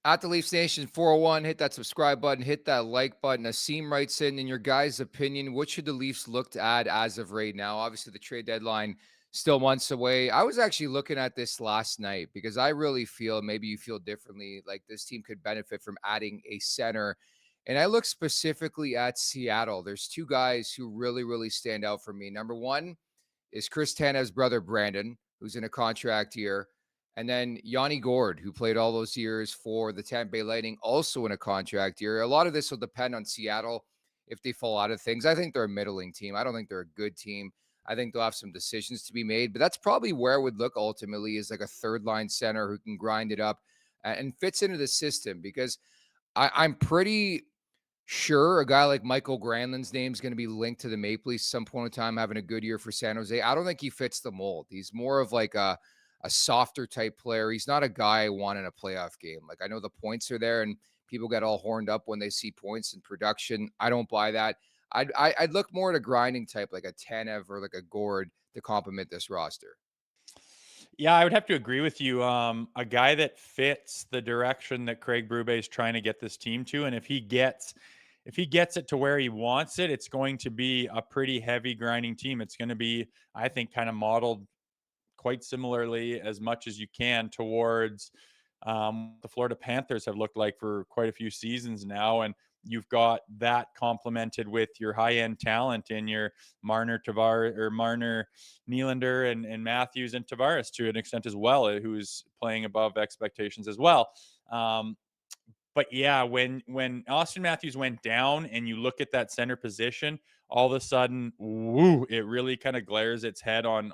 At the Leafs Nation 401, hit that subscribe button, hit that like button. Asim writes in your guys' opinion, what should the Leafs look to add as of right now? Obviously, the trade deadline still months away. I was actually looking at this last night because I really feel, maybe you feel differently, like this team could benefit from adding a center. And I look specifically at Seattle. There's two guys who really, really stand out for me. Number one is Chris Tanev's brother, Brandon, who's in a contract year. And then Yanni Gord, who played all those years for the Tampa Bay Lightning, also in a contract year. A lot of this will depend on Seattle if they fall out of things. I think they're a middling team. I don't think they're a good team. I think they'll have some decisions to be made, but that's probably where it would look ultimately is like a third line center who can grind it up and fits into the system because I'm pretty sure a guy like Michael Granlund's name is going to be linked to the Maple Leafs some point in time, having a good year for San Jose. I don't think he fits the mold. He's more of like a softer type player. He's not a guy I want in a playoff game. Like I know the points are there and people get all horned up when they see points and production. I don't buy that. I'd look more at a grinding type like a Tanev or like a Gord to complement this roster. Yeah, I would have to agree with you. A guy that fits the direction that Craig Berube is trying to get this team to, and if he gets it to where he wants it, it's going to be a pretty heavy grinding team. It's going to be, I think, kind of modeled quite similarly as much as you can towards the Florida Panthers have looked like for quite a few seasons now. And you've got that complemented with your high end talent in your Marner, Nylander, and Matthews and Tavares to an extent as well, who's playing above expectations as well. But yeah, when Austin Matthews went down and you look at that center position, all of a sudden, woo, it really kind of glares its head on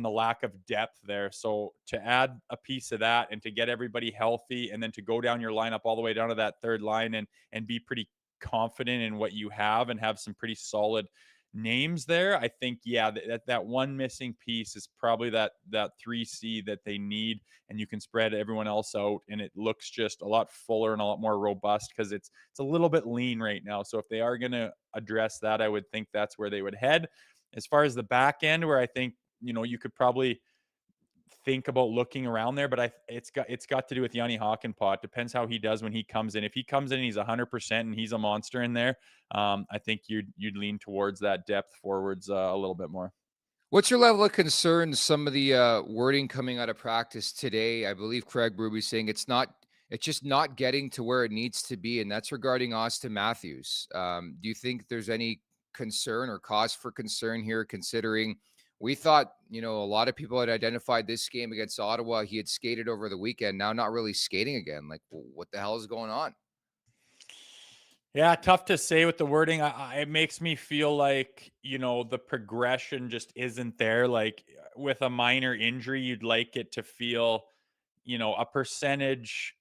the lack of depth there. So to add a piece of that and to get everybody healthy and then to go down your lineup all the way down to that third line and be pretty confident in what you have and have some pretty solid names there. I think, yeah, that one missing piece is probably that 3C that they need, and you can spread everyone else out and it looks just a lot fuller and a lot more robust because it's a little bit lean right now. So if they are going to address that, I would think that's where they would head. As far as the back end, where I think you could probably think about looking around there, but it's got to do with Yanni Hakanpää. Depends how he does when he comes in. If he comes in and he's 100% and he's a monster in there, I think you'd lean towards that depth forwards a little bit more. What's your level of concern? Some of the wording coming out of practice today, I believe Craig Berube saying it's just not getting to where it needs to be, and that's regarding Austin Matthews. Do you think there's any concern or cause for concern here, considering we thought, a lot of people had identified this game against Ottawa. He had skated over the weekend, now not really skating again. Like, what the hell is going on? Yeah, tough to say with the wording. It makes me feel like, the progression just isn't there. Like with a minor injury, you'd like it to feel, a percentage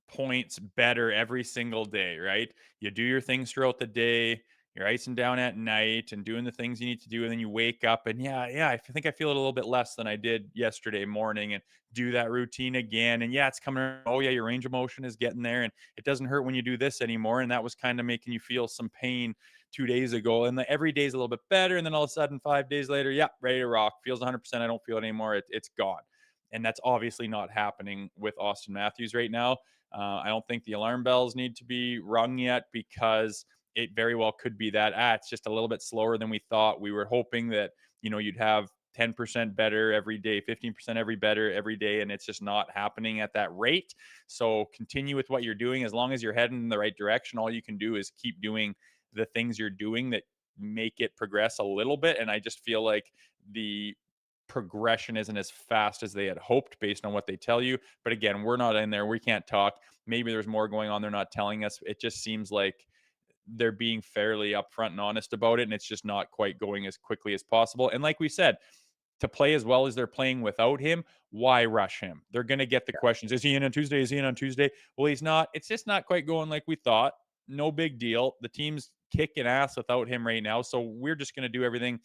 points better every single day, right? You do your things throughout the day, you're icing down at night and doing the things you need to do, and then you wake up and I think I feel it a little bit less than I did yesterday morning, and do that routine again. And it's coming. Oh yeah, your range of motion is getting there, and it doesn't hurt when you do this anymore. And that was kind of making you feel some pain 2 days ago, and every day is a little bit better. And then all of a sudden, 5 days later, ready to rock. Feels 100%. I don't feel it anymore. It's gone. And that's obviously not happening with Austin Matthews right now. I don't think the alarm bells need to be rung yet, because it very well could be that it's just a little bit slower than we thought. We were hoping that you'd have 10% better every day, 15% better every day, and it's just not happening at that rate. So continue with what you're doing. As long as you're heading in the right direction, all you can do is keep doing the things you're doing that make it progress a little bit. And I just feel like the progression isn't as fast as they had hoped based on what they tell you. But again, we're not in there. We can't talk. Maybe there's more going on they're not telling us. It just seems like they're being fairly upfront and honest about it, and it's just not quite going as quickly as possible. And like we said, to play as well as they're playing without him, why rush him? They're going to get the questions. Is he in on Tuesday? Is he in on Tuesday? Well, he's not. It's just not quite going like we thought. No big deal. The team's kicking ass without him right now. So we're just going to do everything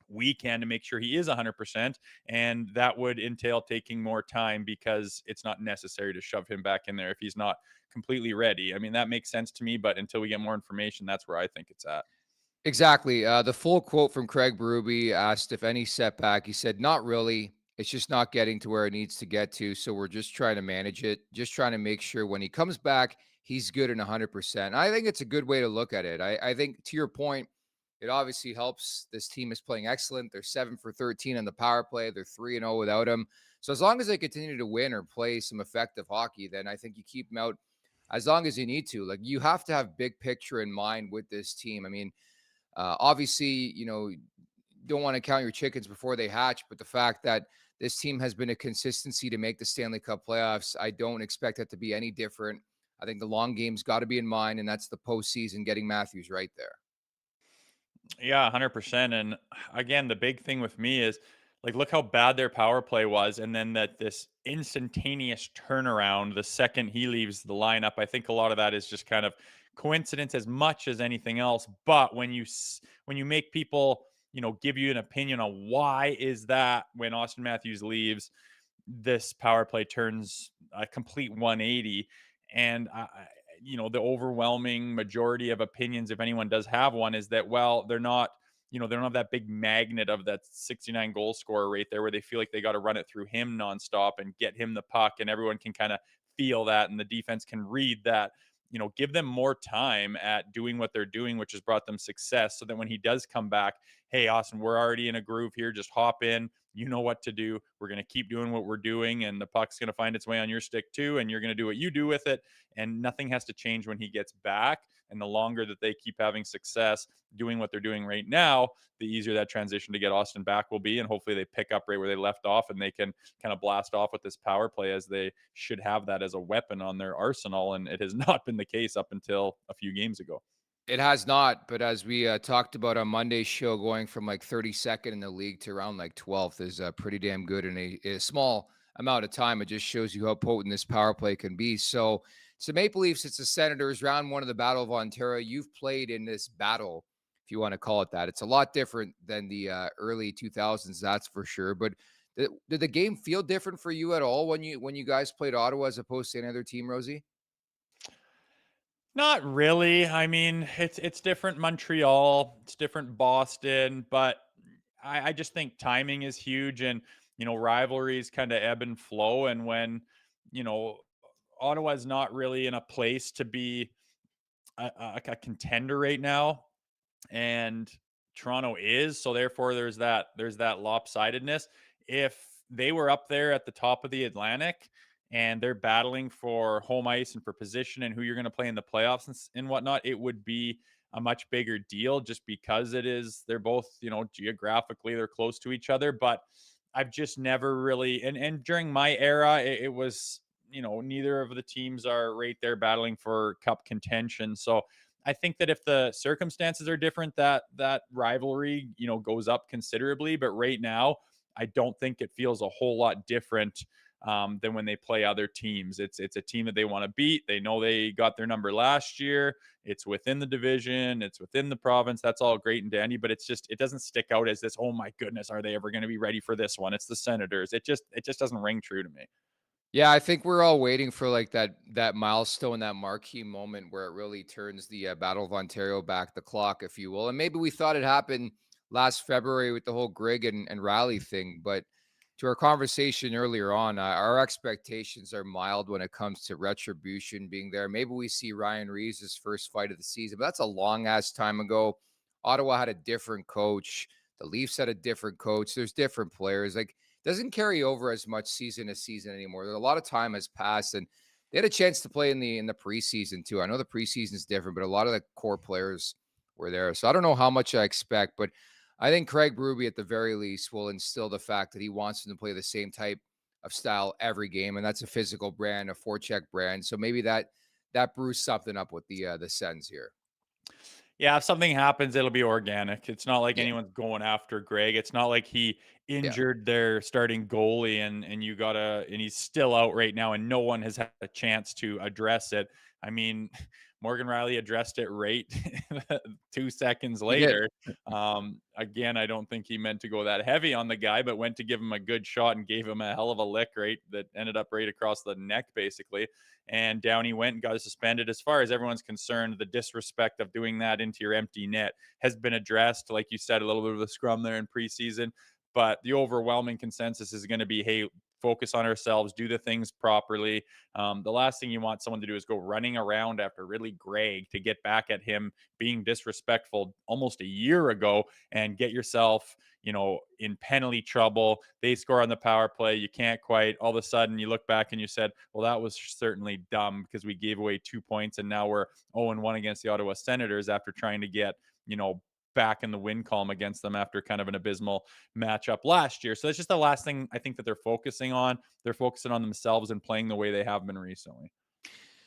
we can to make sure he is 100%. And that would entail taking more time because it's not necessary to shove him back in there if he's not completely ready. I mean, that makes sense to me, but until we get more information, that's where I think it's at. Exactly. The full quote from Craig Berube asked if any setback. He said, "Not really. It's just not getting to where it needs to get to. So we're just trying to manage it, just trying to make sure when he comes back, he's good and 100%." I think it's a good way to look at it. I think, to your point, it obviously helps. This team is playing excellent. They're 7 for 13 on the power play. They're 3-0 without him. So as long as they continue to win or play some effective hockey, then I think you keep him out as long as you need to. Like, you have to have big picture in mind with this team. I mean, obviously, don't want to count your chickens before they hatch, but the fact that this team has been a consistency to make the Stanley Cup playoffs, I don't expect that to be any different. I think the long game's got to be in mind, and that's the postseason, getting Matthews right there. Yeah, 100%. And again, the big thing with me is like, look how bad their power play was. And then that this instantaneous turnaround the second he leaves the lineup. I think a lot of that is just kind of coincidence as much as anything else. But when you make people, give you an opinion on why is that when Austin Matthews leaves, this power play turns a complete 180. And the overwhelming majority of opinions, if anyone does have one, is that, well, they're not, they don't have that big magnet of that 69 goal scorer right there where they feel like they got to run it through him nonstop and get him the puck, and everyone can kind of feel that, and the defense can read that. Give them more time at doing what they're doing, which has brought them success, so that when he does come back, hey, Austin, we're already in a groove here. Just hop in. You know what to do. We're going to keep doing what we're doing, and the puck's going to find its way on your stick too, and you're going to do what you do with it, and nothing has to change when he gets back. And the longer that they keep having success doing what they're doing right now, the easier that transition to get Austin back will be. And hopefully they pick up right where they left off, and they can kind of blast off with this power play, as they should have that as a weapon on their arsenal. And it has not been the case up until a few games ago. It has not, but as we talked about on Monday's show, going from like 32nd in the league to around like 12th is pretty damn good in a small amount of time. It just shows you how potent this power play can be. So Maple Leafs, it's the Senators, round one of the Battle of Ontario. You've played in this battle, if you want to call it that. It's a lot different than the early 2000s, that's for sure. But did the game feel different for you at all when you guys played Ottawa as opposed to any other team, Rosie? Not really. I mean, it's different Montreal, it's different Boston, but I just think timing is huge, and rivalries kind of ebb and flow. And when you know Ottawa's not really in a place to be a contender right now, and Toronto is, so therefore there's that lopsidedness. If they were up there at the top of the Atlantic and they're battling for home ice and for position and who you're going to play in the playoffs and whatnot, it would be a much bigger deal, just because they're both, geographically they're close to each other. But I've just never really, and during my era, it was, neither of the teams are right there battling for cup contention. So I think that if the circumstances are different, that rivalry, goes up considerably. But right now, I don't think it feels a whole lot different than when they play other teams. It's a team that they want to beat. They know they got their number last year. It's within the division. It's within the province. That's all great and dandy. But it doesn't stick out as this. Oh my goodness, are they ever going to be ready for this one? It's the Senators. It just doesn't ring true to me. Yeah, I think we're all waiting for like that milestone, that marquee moment where it really turns the Battle of Ontario back the clock, if you will. And maybe we thought it happened last February with the whole Grigg and Riley thing, but to our conversation earlier on, our expectations are mild when it comes to retribution being there. Maybe we see Ryan Reeves' first fight of the season, but that's a long ass time ago. Ottawa had a different coach. The Leafs had a different coach. There's different players. Like, doesn't carry over as much season to season anymore. A lot of time has passed, and they had a chance to play in the preseason too. I know the preseason is different, but a lot of the core players were there. So I don't know how much I expect, but I think Craig Berube at the very least will instill the fact that he wants them to play the same type of style every game, and that's a physical brand, a forecheck brand. So maybe that brews something up with the Sens here. Yeah, if something happens, it'll be organic. It's not like Yeah. anyone's going after Greg. It's not like he Yeah. injured their starting goalie, and you gotta and he's still out right now, and no one has had a chance to address it. I mean, Morgan Riley addressed it right 2 seconds He did. later. Again, I don't think he meant to go that heavy on the guy, but went to give him a good shot and gave him a hell of a lick, right? That ended up right across the neck, basically. And down he went and got suspended. As far as everyone's concerned, the disrespect of doing that into your empty net has been addressed. Like you said, a little bit of the scrum there in preseason, but the overwhelming consensus is going to be, hey, focus on ourselves, do the things properly. The last thing you want someone to do is go running around after Ridley Gregg to get back at him being disrespectful almost a year ago and get yourself, in penalty trouble. They score on the power play. You can't quite. All of a sudden, you look back and you said, well, that was certainly dumb because we gave away 2 points and now we're 0-1 against the Ottawa Senators after trying to get, back in the win column against them after kind of an abysmal matchup last year. So that's just the last thing I think that they're focusing on. They're focusing on themselves and playing the way they have been recently.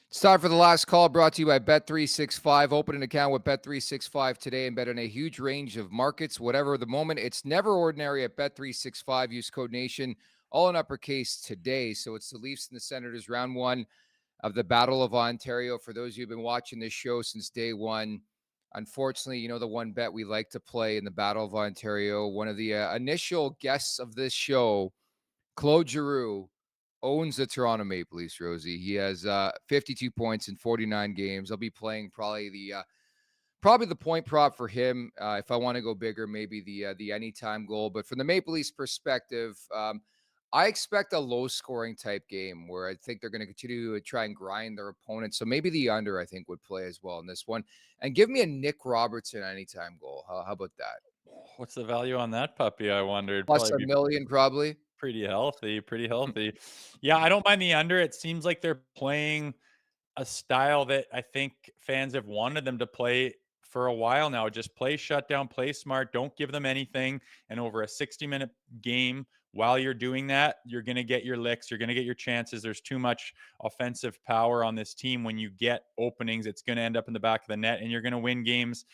It's time for the last call, brought to you by Bet365. Open an account with Bet365 today and bet on a huge range of markets, whatever the moment. It's never ordinary at Bet365. Use code NATION, all in uppercase today. So it's the Leafs and the Senators, round one of the Battle of Ontario. For those of you who've been watching this show since day one, unfortunately, the one bet we like to play in the Battle of Ontario, one of the initial guests of this show, Claude Giroux, owns the Toronto Maple Leafs, Rosie. He has 52 points in 49 games. I'll be playing probably the point prop for him. If I want to go bigger, maybe the anytime goal. But from the Maple Leafs perspective, I expect a low scoring type game where I think they're going to continue to try and grind their opponents. So maybe the under, I think, would play as well in this one. And give me a Nick Robertson anytime goal. How about that? What's the value on that puppy? I wondered. Plus Probably a be million, probably. pretty healthy. Pretty healthy. Yeah, I don't mind the under. It seems like they're playing a style that I think fans have wanted them to play for a while now. Just play shutdown, play smart, don't give them anything. And over a 60-minute game, while you're doing that, you're going to get your licks, you're going to get your chances. There's too much offensive power on this team. When you get openings, it's going to end up in the back of the net, and you're going to win games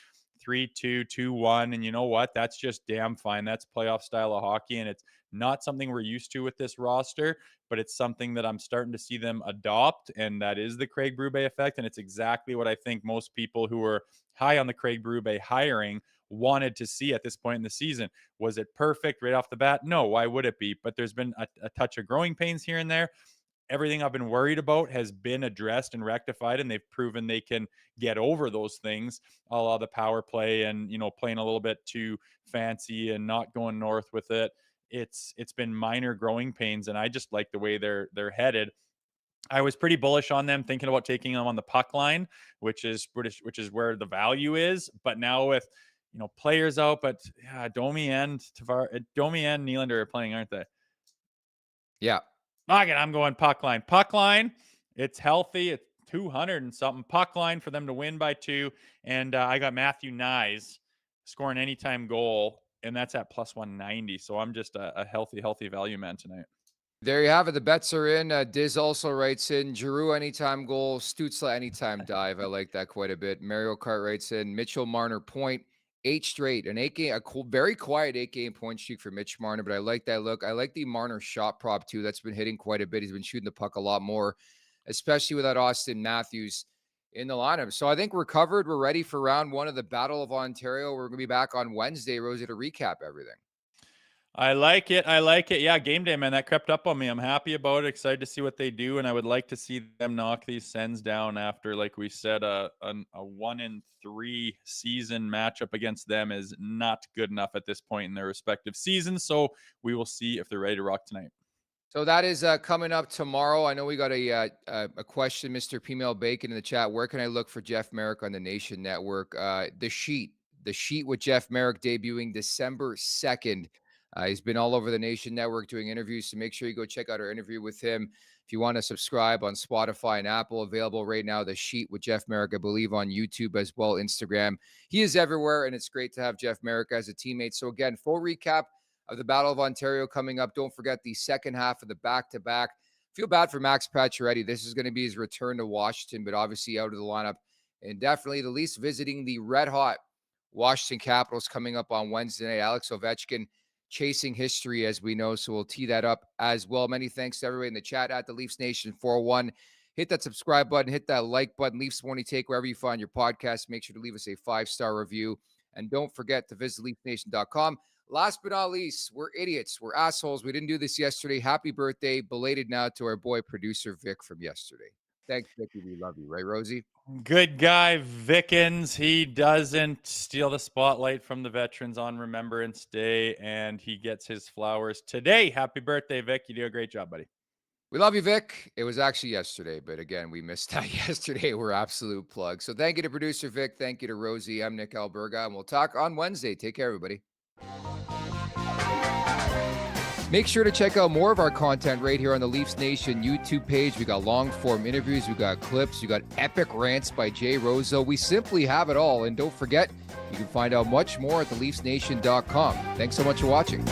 3-2, 2-1. And you know what? That's just damn fine. That's playoff style of hockey. And it's not something we're used to with this roster, but it's something that I'm starting to see them adopt. And that is the Craig Berube effect. And it's exactly what I think most people who were high on the Craig Berube hiring wanted to see at this point in the season. Was it perfect right off the bat? No, why would it be? But there's been a touch of growing pains here and there. Everything I've been worried about has been addressed and rectified, and they've proven they can get over those things, a la the power play and, playing a little bit too fancy and not going north with it. It's been minor growing pains, and I just like the way they're headed. I was pretty bullish on them, thinking about taking them on the puck line, which is where the value is. But now with players out, but yeah, Domi and Nylander are playing, aren't they? Yeah. Again, I'm going puck line. Puck line, it's healthy. It's 200 and something. Puck line for them to win by 2. And I got Matthew Nyes scoring anytime goal, and that's at plus 190. So I'm just a healthy value man tonight. There you have it. The bets are in. Diz also writes in Giroux anytime goal, Stutzla anytime dive. I like that quite a bit. Mario Kart writes in Mitchell Marner point, 8 straight, an 8 game, very quiet 8-game point streak for Mitch Marner, but I like that look. I like the Marner shot prop too. That's been hitting quite a bit. He's been shooting the puck a lot more, especially without Austin Matthews in the lineup. So I think we're covered. We're ready for round one of the Battle of Ontario. We're going to be back on Wednesday, Rosie, to recap everything. I like it. Yeah, game day, man. That crept up on me. I'm happy about it. Excited to see what they do, and I would like to see them knock these Sens down after, like we said, a 1-3 season matchup against them is not good enough at this point in their respective seasons. So we will see if they're ready to rock tonight. So that is coming up tomorrow. I know we got a question, Mr. P-Mail Bacon in the chat. Where can I look for Jeff Merrick on the Nation Network? The Sheet with Jeff Merrick debuting December 2nd. He's been all over the Nation Network doing interviews, so make sure you go check out our interview with him. If you want to subscribe on Spotify and Apple, available right now, The Sheet with Jeff Merrick, I believe on YouTube as well, Instagram. He is everywhere, and it's great to have Jeff Merrick as a teammate. So again, full recap of the Battle of Ontario coming up. Don't forget the second half of the back-to-back. Feel bad for Max Pacioretty. This is going to be his return to Washington, but obviously out of the lineup. And definitely the Leafs visiting the red-hot Washington Capitals coming up on Wednesday night. Alex Ovechkin chasing history, as we know. So we'll tee that up as well. Many thanks to everybody in the chat at the Leafs Nation 401. Hit that subscribe button, hit that like button, Leafs Morning Take, wherever you find your podcast. Make sure to leave us a 5-star review. And don't forget to visit LeafsNation.com. Last but not least, we're idiots. We're assholes. We didn't do this yesterday. Happy birthday, belated now, to our boy producer Vic from yesterday. Thanks, Vicky. We love you. Right, Rosie? Good guy, Vickens. He doesn't steal the spotlight from the veterans on Remembrance Day, and he gets his flowers today. Happy birthday, Vic. You do a great job, buddy. We love you, Vic. It was actually yesterday, but again, we missed that yesterday. We're absolute plugs. So thank you to producer Vic. Thank you to Rosie. I'm Nick Alberga, and we'll talk on Wednesday. Take care, everybody. Make sure to check out more of our content right here on the Leafs Nation YouTube page. We got long-form interviews, we got clips, we got epic rants by Jay Rosehill. We simply have it all. And don't forget, you can find out much more at theleafsnation.com. Thanks so much for watching.